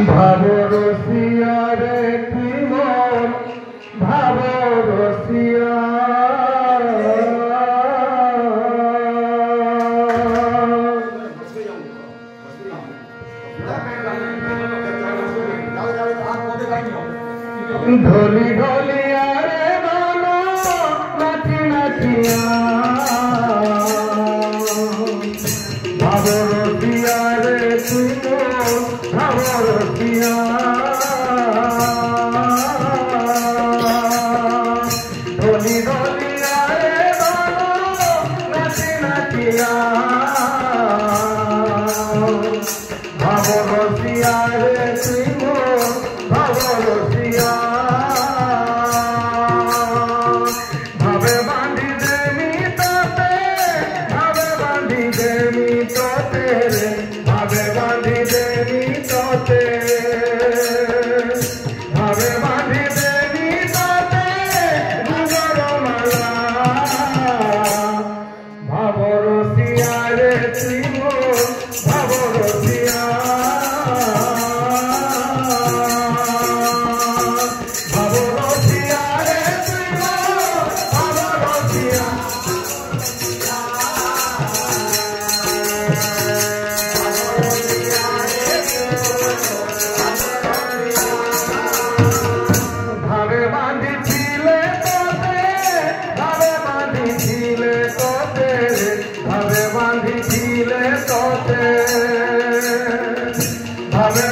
ভাবরসিয়া রে কি মন ভাবরসিয়া ঢলি ঢলিয়া রে বানো নাচি নাচিয়া ভাবরসিয়া রে তুই ভাবরসিয়া ঢলি ঢলিয়া রে বানো নাচি নাচিয়া ভাবরসিয়া রে তুই ভাবরসিয়া ভাবে বাঁধি দেমি তোতে ভাবে বাঁধি দেমি তোতে রে ভাবে বাঁধি দেমি তোতে ভাবে বাঁধি দেমি তোতে ভাবরমালা ভাবরসিয়া রে তুই ভাবরসিয়া ভাবে বাঁধিছিলে তোতে ভাবে বাঁধিছিলে তোতে ভাবে বাঁধিছিলে তোতে ভাবে